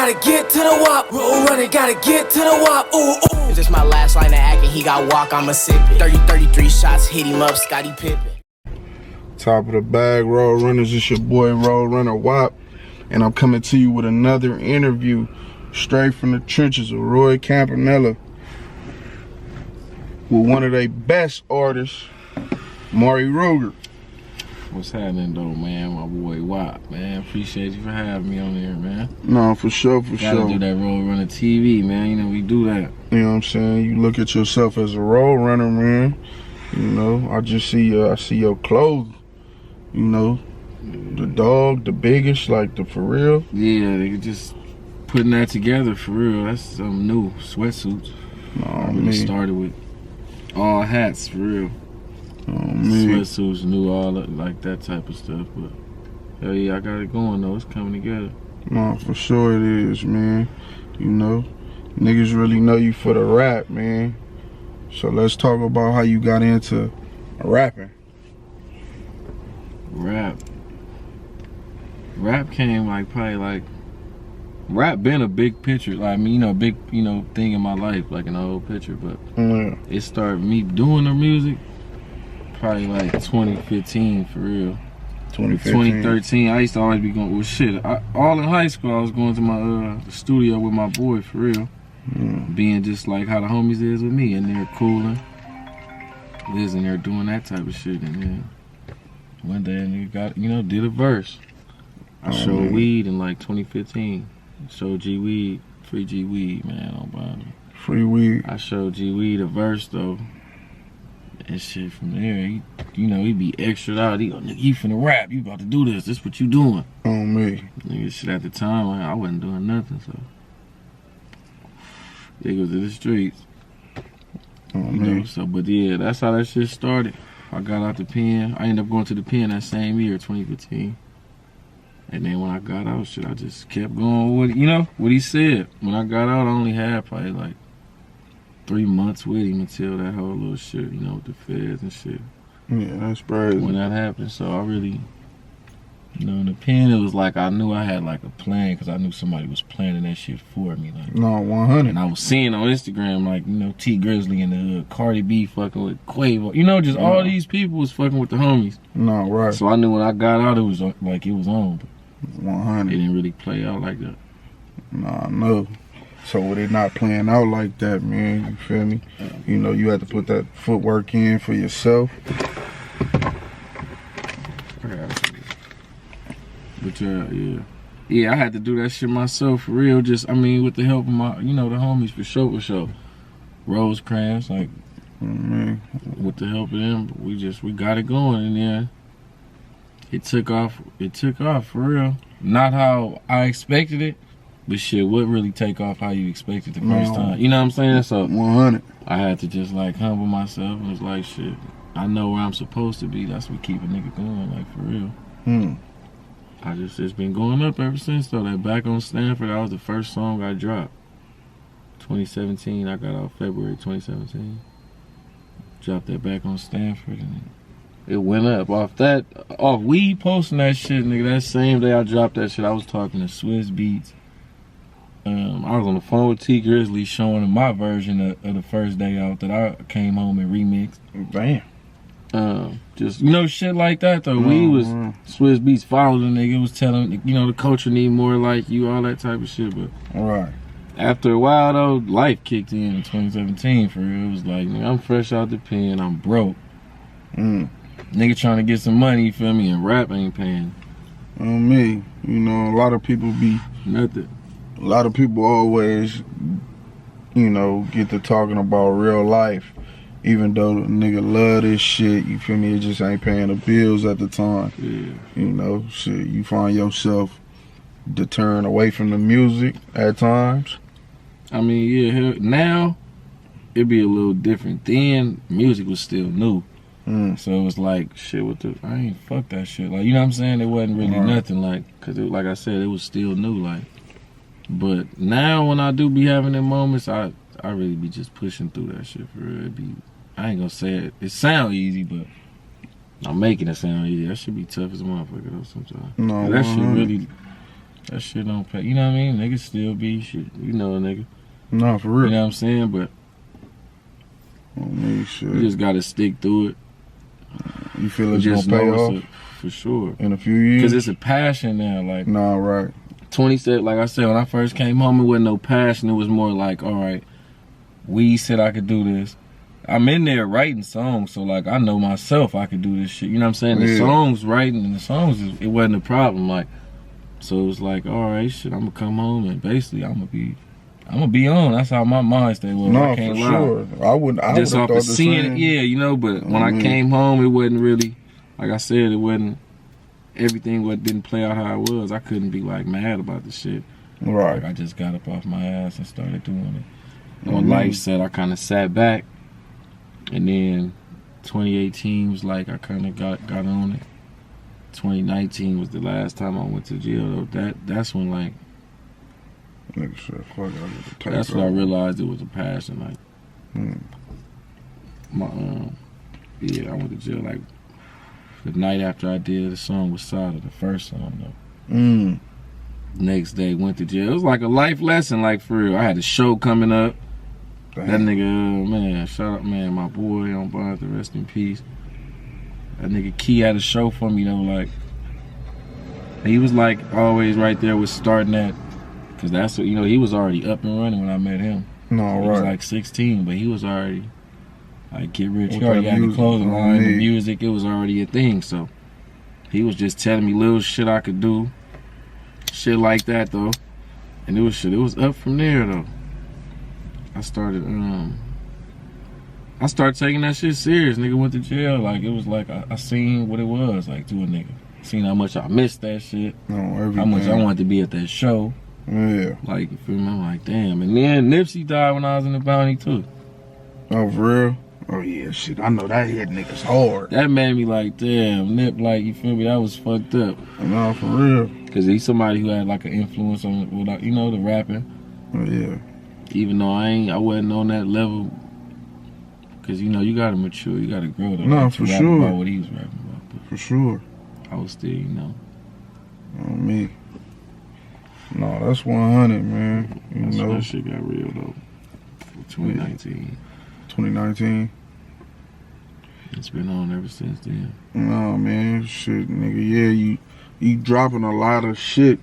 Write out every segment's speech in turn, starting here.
gotta get to the wop. Roll running, gotta get to the wop. Ooh, ooh. If this my last line of acting, he got walk, I'ma sip it. 33 shots, hit him up, Scottie Pippen. Top of the bag, Road Runners. It's your boy, Road Runner Wop. And I'm coming to you with another interview straight from the trenches of Roy Campanella with one of their best artists, Mari Ruger. What's happening though, man? My boy Wop, man. Appreciate you for having me on here, man. No, for sure, for Gotta sure. do that Road Runner TV, man. You know, we do that. You know what I'm saying? You look at yourself as a road runner, man. You know, I just see I see your clothes. You know, the dog, the biggest, like the for real. Yeah, they just putting that together for real. That's something new. Sweatsuits. Oh, I started with all hats for real. Oh, man. Sweatsuits, new, all that, like that type of stuff. But hell yeah, I got it going though. It's coming together. No, for sure it is, man. You know, niggas really know you for the rap, man. So let's talk about how you got into rapping. Rap came like probably like rap been a big picture, like I mean, you know, big, you know, thing in my life, like an old picture, but Yeah. it started me doing the music probably like 2015 for real. 2013. I used to always be going, well shit, all in high school I was going to my studio with my boy for real. Being just like how the homies is with me, and they're cooling. Liz in there doing that type of shit, and then one day a nigga got, you know, did a verse. I showed Weed in like 2015. Showed G.weed, free G.weed, man, on bottom. Free weed. I showed G.weed a verse though. And shit from there, he, you know, he be extra out. He go, nigga, you finna rap, you about to do this, this what you doing. On me. Nigga, shit at the time, I wasn't doing nothing, so. Niggas in the streets. On You me. know, so, but yeah, that's how that shit started. I got out the pen. I ended up going to the pen that same year, 2015. And then when I got out, shit, I just kept going with, you know, what he said. When I got out, I only had probably like 3 months with him until that whole little shit, you know, with the feds and shit. Yeah, that's crazy. When that happened, so I really, you know, in the pen, it was like I knew I had like a plan because I knew somebody was planning that shit for me. Like, No, 100. and I was seeing on Instagram, like, you know, T Grizzly and the hood, Cardi B fucking with Quavo. You know, just all these people was fucking with the homies. No, right. So I knew when I got out, it was like it was on. But it 100. didn't really play out like that. Nah, no. So with it not playing out like that, man, you feel me? You know, you had to put that footwork in for yourself. But yeah, I had to do that shit myself for real. Just, I mean, with the help of my, you know, the homies for sure. Rosecrans, like, with the help of them, we got it going, and then it took off for real. Not how I expected it, but shit, what really take off how you expect it the first time? You know what I'm saying? So 100. I had to just like humble myself and was like, shit, I know where I'm supposed to be. That's what keep a nigga going, like for real. It's been going up ever since though. That Back on Stanford, that was the first song I dropped. 2017, I got out February 2017. Dropped that Back on Stanford and it went up. Off Weed posting that shit, nigga, that same day I dropped that shit, I was talking to Swiss Beats. I was on the phone with T Grizzly showing him my version of the first day out that I came home and remixed. Damn. Just, you know, shit like that though. We was Swiss Beats followed the nigga, was telling, you know, the culture need more like you, all that type of shit. But Right. after a while though, life kicked in 2017 for real. It was like, nigga, I'm fresh out the pen, I'm broke. Nigga trying to get some money, you feel me, and rap ain't paying. On me. You know, a lot of people be Nothing. a lot of people always, you know, get to talking about real life, even though the nigga love this shit, you feel me, it just ain't paying the bills at the time. Yeah. You know, shit, you find yourself deterring away from the music at times. I mean, yeah, hell, now it'd be a little different. Then music was still new. So it was like, shit, I ain't fuck that shit. Like, you know what I'm saying? It wasn't really nothing, like, cause like I said, it was still new, like. But now when I do be having them moments, I really be just pushing through that shit for real. I ain't gonna say it sound easy, but I'm making it sound easy. That should be tough as a motherfucker though sometimes. No, that shit really, That shit don't pay. You know what I mean? Niggas still be shit. You know a nigga. No, for real. You know what I'm saying? But shit. you just gotta stick through it. You feel it's gonna pay off? For sure. In a few years? Because it's a passion now. Like, nah, right. 27, like I said, when I first came home, it wasn't no passion. It was more like, all right, Weed said I could do this. I'm in there writing songs, so like I know myself I could do this shit. You know what I'm saying? The songs writing and the songs, it wasn't a problem. Like, so it was like, all right, shit, I'm gonna come home and basically I'm gonna be on. That's how my mind stayed. Well, no, I can't for lie. Sure. I would just off of seeing it, yeah, you know. But when I came home, it wasn't really, like I said, it wasn't. Everything didn't play out how it was. I couldn't be like mad about the shit. Right. Like, I just got up off my ass and started doing it. When life said, I kind of sat back, and then 2018 was like I kind of got on it. 2019 was the last time I went to jail. Though that's when like. Nigga said, fuck, that's when I realized it was a passion. Like, I went to jail like the night after I did the song with Sada, the first song though. Next day went to jail. It was like a life lesson, like for real. I had a show coming up. Damn. That nigga, man, shout out, man, my boy on Bonds, the rest in peace. That nigga Key had a show for me though, like he was like always right there with starting that. Cause that's what, you know, he was already up and running when I met him. No, he was like 16, but he was already like get rich. He already had the clothing line, the music, it was already a thing. So he was just telling me little shit I could do, shit like that though. And it was up from there though. I started taking that shit serious. Nigga went to jail. Like it was like I seen what it was like to a nigga. Seen how much I missed that shit. How much I wanted to be at that show. Yeah. Like, you feel me? I'm like, damn. And then Nipsey died when I was in the bounty too. Oh, for real? Oh, yeah, shit. I know that hit niggas hard. That made me like, damn, Nip, like, you feel me? That was fucked up. No, for real. Because he's somebody who had like an influence on, you know, the rapping. Oh, yeah. Even though I wasn't on that level. Because, you know, you got to mature. You got to grow. No, for sure. About what he was rapping about. But for sure. I was still, you know. On me. No, that's 100, man. You know. That shit got real, though. 2019. 2019? It's been on ever since then. No, man. Shit, nigga. Yeah, you dropping a lot of shit.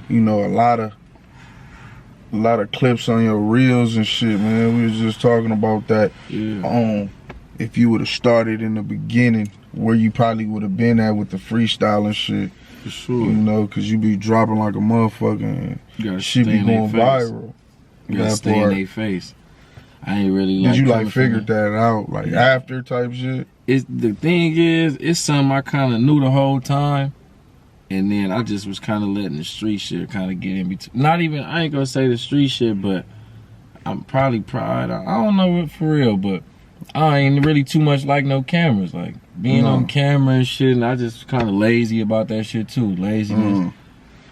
You know, a lot of clips on your reels and shit, man. We was just talking about that. Yeah. If you would have started in the beginning, where you probably would have been at with the freestyle and shit. For sure. You know, because you be dropping like a motherfucker and shit be going viral. You gotta stay in their face. I ain't really like. Did you like figured that out, like after type shit? The thing is, it's something I kind of knew the whole time. And then I just was kind of letting the street shit kind of get in between. Not even, I ain't gonna say the street shit, but I'm probably proud. I don't know it for real, but I ain't really too much like no cameras. Like being on camera and shit, and I just kind of lazy about that shit too. Laziness.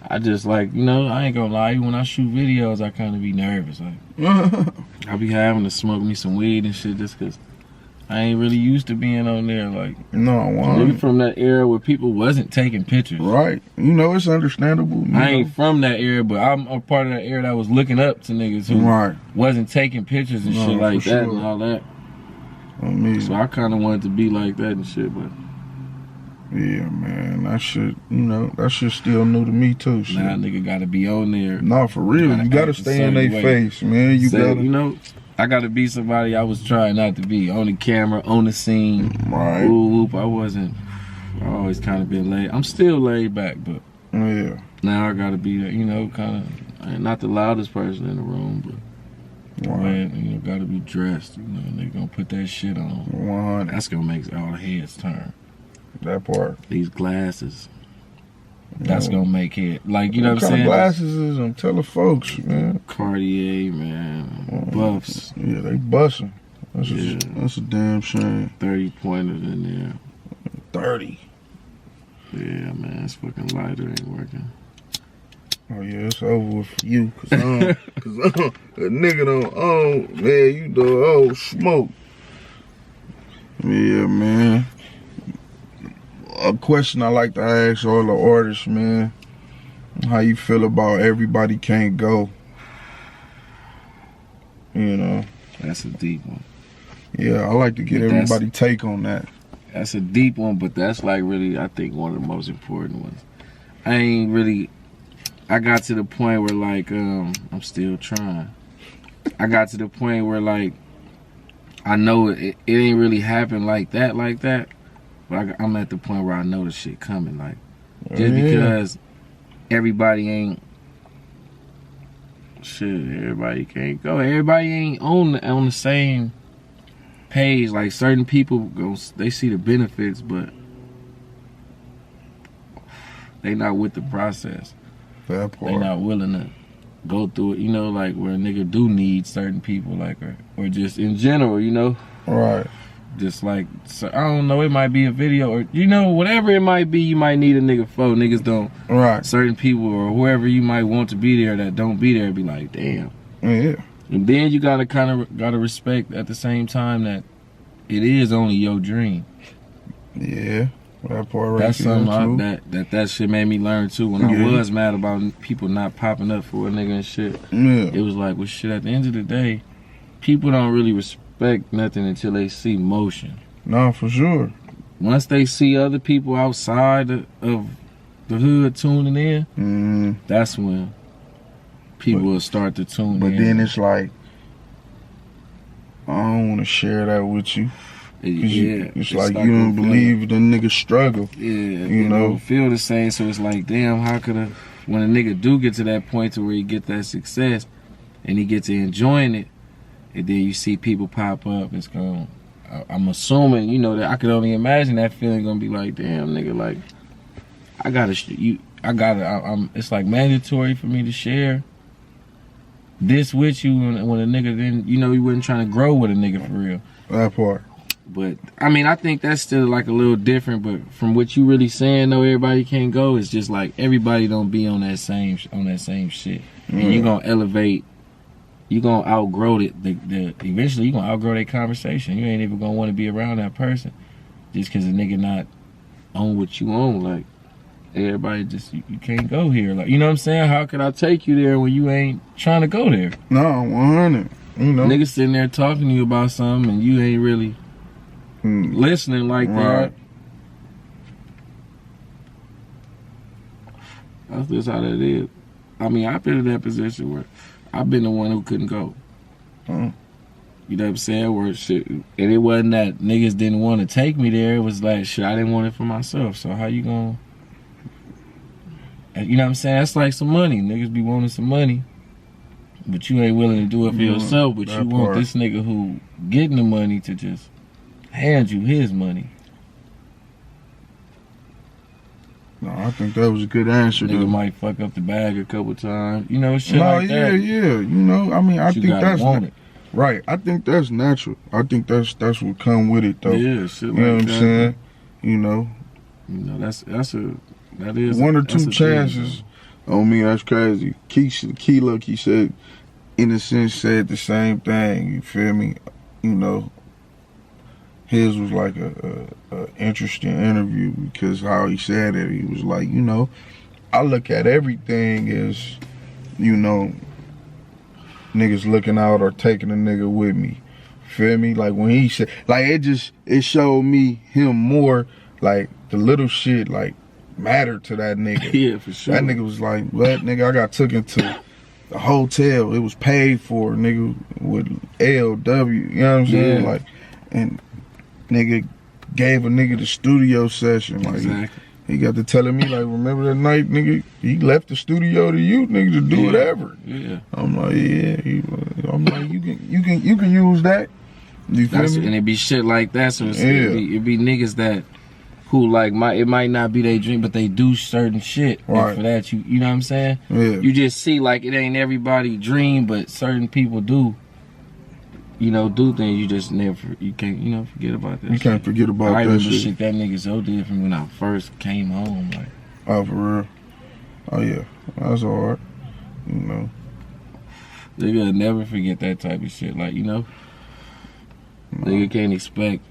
I just like, you know, I ain't gonna lie. When I shoot videos, I kind of be nervous. Like I be having to smoke me some weed and shit just cause I ain't really used to being on there. Like maybe from that era where people wasn't taking pictures. Right. You know, it's understandable. I ain't from that era, but I'm a part of that era that was looking up to niggas who wasn't taking pictures and shit like that and all that. So I kind of wanted to be like that and shit, but yeah, man, that shit, you know, that shit still new to me too. Shit. Nah, nigga gotta be on there. Nah, for real, you gotta stay in their face, man. You gotta, you know, I gotta be somebody I was trying not to be. On the camera, on the scene. Right. Whoop, I always kind of been laid. I'm still laid back, but yeah. Now I gotta be, you know, kind of not the loudest person in the room, but. Man, you know, gotta be dressed, you know, and they gonna put that shit on. 100. That's gonna make all the heads turn. That part. These glasses. That's gonna make it. Like, you know what I'm saying? What kind of glasses is them? Tell the folks, man. Cartier, man. Buffs. Yeah, they busting. That's a damn shame. 30 pointers in there. 30. Yeah, man, this fucking lighter ain't working. Oh yeah, it's over with for you, cause a nigga don't man, you do smoke. Yeah, man. A question I like to ask all the artists, man. How you feel about everybody can't go? You know. That's a deep one. Yeah, I like to get everybody take on that. That's a deep one, but that's like really, I think, one of the most important ones. I got to the point where like, I'm still trying. I got to the point where like, I know it ain't really happened like that, but I'm at the point where I know the shit coming. Like, just because everybody ain't, everybody can't go. Everybody ain't on the same page. Like certain people they see the benefits, but they not with the process. That part. They not willing to go through it, you know, like where a nigga do need certain people, like, or just in general, you know? Right. Just like, so, I don't know, it might be a video or, you know, whatever it might be, you might need a nigga for. Niggas don't, right. Certain people or whoever you might want to be there that don't be there be like, damn. Yeah. And then you gotta respect at the same time that it is only your dream. Yeah. That part right. That's something that shit made me learn too. When I was mad about people not popping up for a nigga and shit. Yeah. It was like, well shit, at the end of the day, people don't really respect nothing until they see motion. No, for sure. Once they see other people outside of the hood tuning in, that's when people will start to tune in. But then it's like, I don't want to share that with you. It's like you don't believe the nigga struggle. Yeah, you know, don't feel the same. So it's like, damn, how could when a nigga do get to that point to where he get that success and he get to enjoying it, and then you see people pop up, it's going. I'm assuming, you know, that I could only imagine that feeling gonna be like, damn, nigga, like it's like mandatory for me to share this with you when a nigga then, you know, you wasn't trying to grow with a nigga for real. That part. But I mean, I think that's still like a little different. But from what you really saying, though, everybody can't go. It's just like everybody don't be on that same shit, and you gonna elevate. You gonna outgrow it. Eventually, you gonna outgrow that conversation. You ain't even gonna want to be around that person just because a nigga not on what you own. Like everybody just you can't go here. Like, you know what I'm saying? How could I take you there when you ain't trying to go there? No, 100. You know, niggas sitting there talking to you about something and you ain't really listening like that. That's just how that is. I mean, I've been in that position where I've been the one who couldn't go. You know what I'm saying? Where shit, and it wasn't that niggas didn't want to take me there. It was like, shit, I didn't want it for myself. So how you gonna? You know what I'm saying? That's like some money. Niggas be wanting some money, but you ain't willing to do it for yourself. But you want this nigga who getting the money to just hand you his money. No, I think that was a good answer. Nigga might fuck up the bag a couple times. You know, shit like that. Yeah. You know, I mean, I think that's right. I think that's natural. I think that's what come with it, though. Yeah, shit like that. You know what I'm saying? You know, that is one or two chances on me. That's crazy. Key Luck, he said, in a sense, said the same thing. You feel me? You know, his was like a interesting interview because how he said it, he was like, you know, I look at everything as, you know, niggas looking out or taking a nigga with me. Feel me? Like when he said, like it showed me him more, like the little shit like mattered to that nigga. Yeah, for sure. That nigga was like, what, nigga, I got took into the hotel. It was paid for, nigga, with LW. You know what I'm saying? Yeah. Like, and nigga gave a nigga the studio session. Like, exactly. He got to telling me, like, remember that night, nigga, he left the studio to you, nigga, to do whatever. Yeah. I'm like, yeah. I'm like, you can use that. You feel me? And it be shit like that. So it be niggas that who like it might not be their dream, but they do certain shit. Right. And for that, you know what I'm saying? Yeah. You just see like it ain't everybody's dream, but certain people do. You know, do things you just you can't, forget about that. You can't forget about that shit. I remember shit that nigga so did from when I first came home. Like, oh, for real? Oh, yeah. That's hard. You know. Nigga never forget that type of shit. Like, you know, nigga can't expect.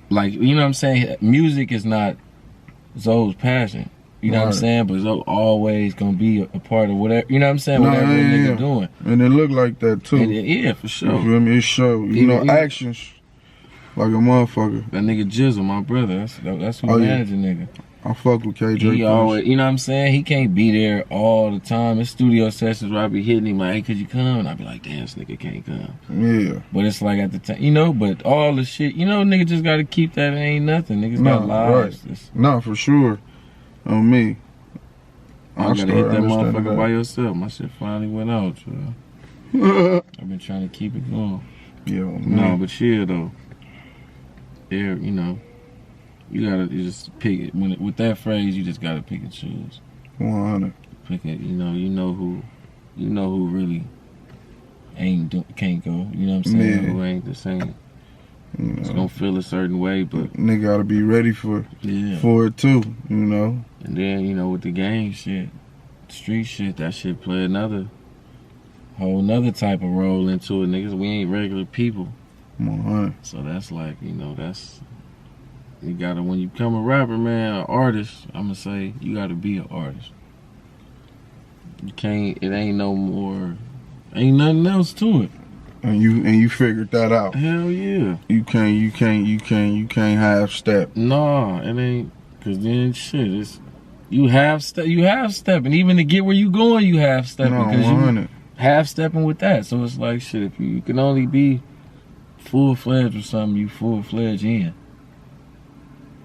Like, you know what I'm saying? Music is not Zoe's passion. You know what I'm saying? But it's always gonna be a part of whatever. You know what I'm saying? Whatever a nigga doing. And it look like that too. Yeah, for sure. You feel me? It show. You know, actions like a motherfucker. That nigga Jizzle, my brother. That's who managing nigga. I fuck with KJ. He always, you know what I'm saying? He can't be there all the time. It's studio sessions where I be hitting him like, hey, could you come? And I be like, damn, this nigga can't come. Yeah. But it's like at the time, you know, but all the shit, you know, nigga just gotta keep that. It ain't nothing. Niggas got lives. Right. No, for sure. On me. I gotta hit that motherfucker by yourself. My shit finally went out, yo. I've been trying to keep it going. Yeah. No, but shit though. There, you know. You just pick it. With that phrase, you just gotta pick and choose. 100. Pick it. You know who really can't go. You know what I'm saying? Yeah. Who ain't the same. You know. It's gonna feel a certain way, but nigga gotta be ready for it too. You know. And then with the gang shit, street shit, that shit play whole nother type of role into it. Niggas, we ain't regular people. 100. So that's like that's. You gotta, when you become a rapper, man, an artist, I'ma say, you gotta be an artist. You can't, it ain't no more, ain't nothing else to it. And you figured that out. Hell yeah. You can't half step. Nah, it ain't, cause then shit, it's, you half stepping. Even to get where you going, you half stepping. No, cause 100. you half stepping with that. So it's like shit, if you can only be full-fledged with something, you full-fledged in.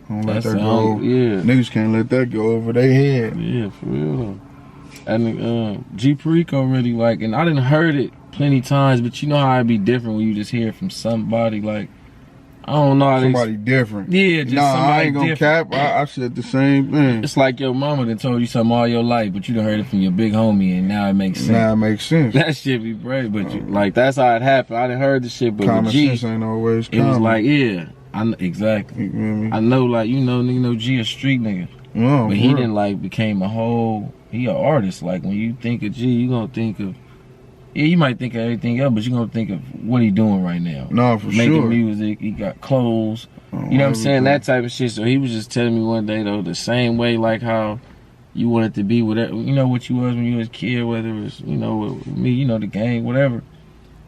Don't let that go. Yeah. Niggas can't let that go over their head. Yeah, for real though. And G Perico really like, and I done heard it plenty times, but you know how it be different when you just hear it from somebody like, I don't know how somebody different. Yeah, just somebody I ain't gonna different. cap. I said the same thing. It's like your mama done told you something all your life, but you done heard it from your big homie, and now it makes sense. Now it makes sense. That shit be brave, but you, like that's how it happened. I done heard the shit, but common with G, sense ain't always it was like exactly. You feel me? I know, like, nigga know G a street nigga. Oh, but he didn't like became he an artist. Like when you think of G, you gonna think of, you might think of everything else, but you gonna think of what he doing right now. No, for Making sure. music, he got clothes. You know what I'm saying? That type of shit. So he was just telling me one day though, the same way like how you wanted to be whatever, what you was when you was a kid, whether it was, with me, the gang, whatever.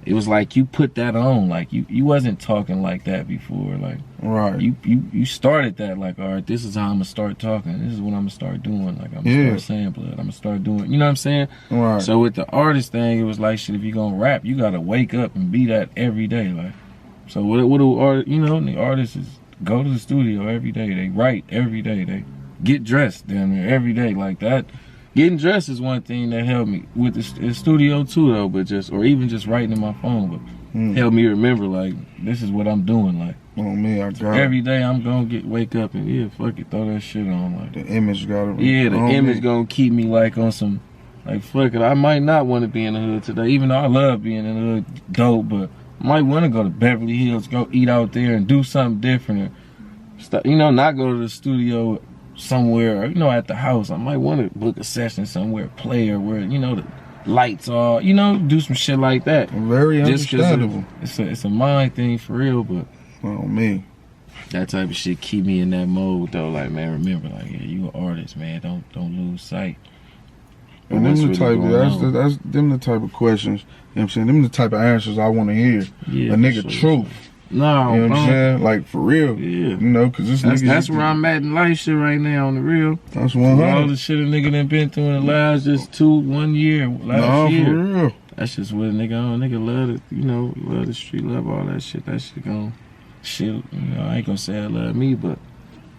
It was like you put that on, like you wasn't talking like that before, like right. You started that like, all right, this is how I'm gonna start talking. This is what I'm gonna start doing. Like I'm gonna start saying blood. I'm gonna start doing. You know what I'm saying? Right. So with the artist thing, it was like shit. If you gonna rap, you gotta wake up and be that every day. Like, so what do artists? The artists is go to the studio every day. They write every day. They get dressed damn near every day like that. Getting dressed is one thing that helped me with the studio too, though. But even just writing in my phone, but helped me remember like this is what I'm doing. Like, me, I got every day I'm gonna wake up and fuck it, throw that shit on. Like the image gotta. The image gonna keep me like on some, like fuck it. I might not want to be in the hood today, even though I love being in the hood, dope. But I might want to go to Beverly Hills, go eat out there and do something different. Or, not go to the studio somewhere, at the house. I might want to book a session somewhere, play or where, the lights are, do some shit like that. Very understandable. It's a mind thing for real, but me. That type of shit keep me in that mode though. Like, man, remember, like, you an artist, man. Don't lose sight. And them the type of questions, you know what I'm saying? Them the type of answers I want to hear. Yeah, a nigga truth. No, you know what I'm saying? Like, for real. Yeah. Cause that's where I'm at in life shit right now, on the real. That's 100. All the shit a nigga done been through in the last just 1 year, last year. For real. That's just what a nigga on. Nigga love it, love the street, love all that shit. That shit gon' shit, I ain't gonna say I love me, but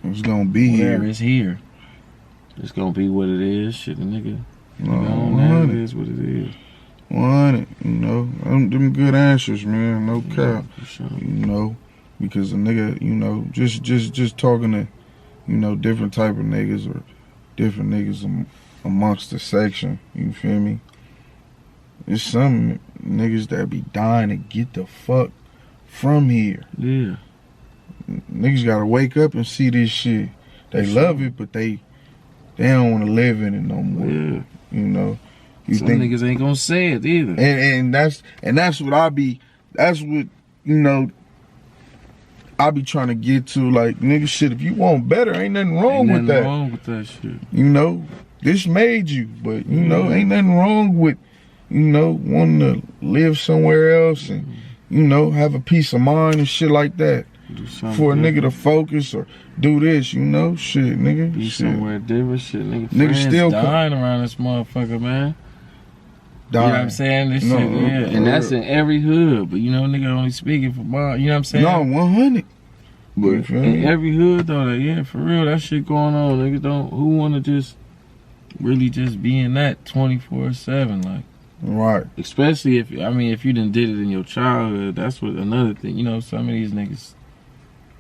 it's gonna be here. It's here. It's gonna be what it is. Shit, a nigga. It is what it is. 100, them good answers, man. No cap. For sure. Because a nigga, just talking to, different type of niggas or different niggas amongst the section. You feel me? There's some niggas that be dying to get the fuck from here. Yeah. Niggas gotta wake up and see this shit. They love it, but they don't want to live in it no more. Yeah. Some niggas ain't gonna say it either. And that's what I be. That's what I be trying to get to, like, nigga, shit, if you want better, ain't nothing wrong with that. Ain't nothing wrong with that shit. You know, this made you, but, you know, ain't nothing wrong with, you know, wanting to live somewhere else and, you know, have a peace of mind and shit like that. For a nigga to focus or do this, you know, shit, nigga. Be shit. somewhere different, shit, nigga. Nigga Friends still dying around this motherfucker, man. Dying. You know what I'm saying? This shit, yeah. And that's in every hood, but you know, nigga only speaking for mine. You know what I'm saying? No, 100. But in every hood though, yeah, for real, that shit going on. Niggas don't, who wanna just really just be in that 24/7, like. Right. Especially if, I mean, if you done did it in your childhood, that's what another thing. You know, some of these niggas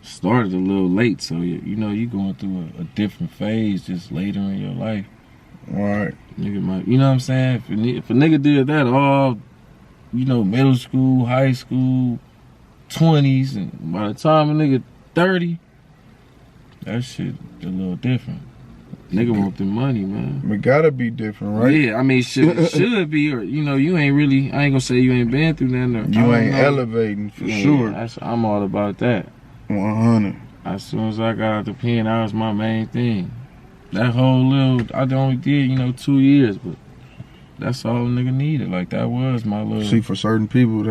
started a little late, so you know you going through a different phase just later in your life. Right. Nigga might, you know what I'm saying? If a nigga did that all, you know, middle school, high school, 20s, and by the time a nigga 30, that shit a little different. Nigga want the money, man. It gotta be different, right? Yeah, I mean, it should be, or, you know, you ain't really, I ain't gonna say you ain't been through nothing. Or, you ain't elevating, for sure. I'm all about that. 100. As soon as I got out the pen, that was my main thing. That whole little, I only did, you know, 2 years, but that's all a nigga needed. Like, that was my little... See, for certain people,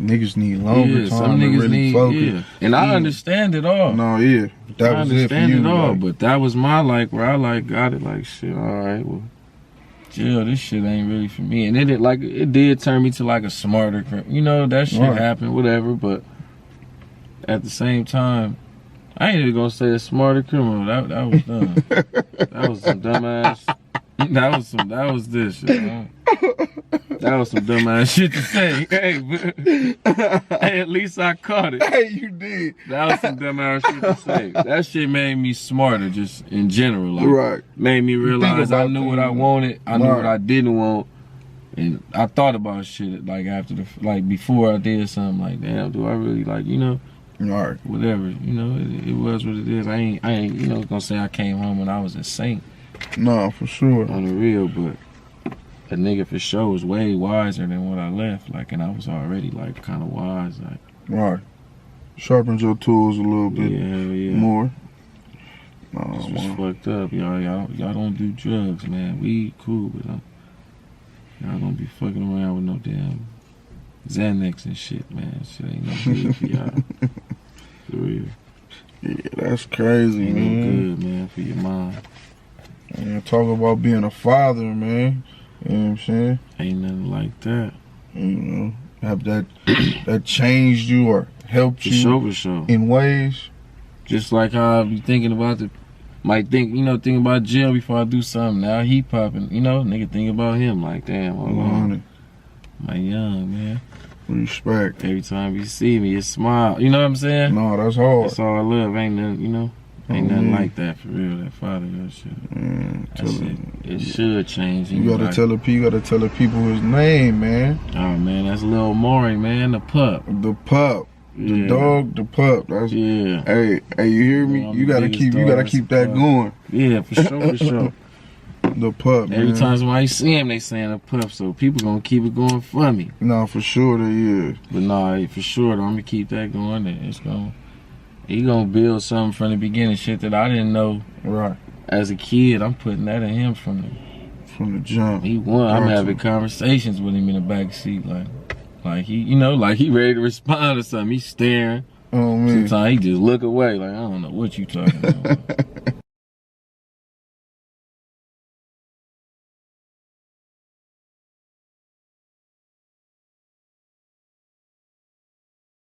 niggas need longer time some niggas to really focus. Yeah. And I understand it all. No, yeah. That was it for you. I understand it all, but that was my, like, where I, like, got it, like, shit, all right, well, jail, this shit ain't really for me. And it did turn me to, like, a smarter criminal. You know, that shit happened, whatever, but at the same time, I ain't even gonna say a smarter criminal. That was dumb. That was some dumbass. That was this shit, man. That was some dumbass shit to say. Hey, at least I caught it. Hey, you did. That was some dumbass shit to say. That shit made me smarter, just in general. Like, right. Made me realize I knew what I wanted. I knew what I didn't want. And I thought about shit, like, before I did something, like, damn, do I really, like, you know? Right. Whatever, you know, it was what it is. I ain't, you know, gonna say I came home when I was a saint. No, for sure. On the real, but a nigga for sure was way wiser than when I left. Like, and I was already, like, kind of wise. Like, right. Sharpened your tools a little bit more. This was fucked up, y'all don't do drugs, man. Weed cool, but y'all don't be fucking around with no damn Xanax and shit, man. Shit ain't no good for y'all. For real. Yeah, that's crazy, ain't man. No good, man, for your mind. And talk about being a father, man. You know what I'm saying? Ain't nothing like that. You know, have that changed you or helped you for sure. in ways. Just like how I be thinking about thinking about jail before I do something. Now he popping, you know, nigga think about him like, damn, hold on. My young, man. Respect. Every time you see me, you smile. You know what I'm saying? No, that's hard. That's all I love. Ain't nothing, you know? Ain't nothing like that for real. That fatherhood shit. It should change. You gotta tell the people his name, man. Oh man, that's Lil Maury, man. The pup. The pup. The dog, the pup. That's Hey, you hear me? You gotta keep that going. Yeah, for sure. The pup. Every time somebody see him, they saying a pup, so people gonna keep it going for me. No, for sure they is. But no, for sure, I'm gonna keep that going. He gonna build something from the beginning, shit that I didn't know. Right. As a kid, I'm putting that in him from the jump. He won. I'm having conversations with him in the back seat, like he, you know, like he ready to respond to something. He's staring. Oh man. Sometimes he just look away, like I don't know what you talking about.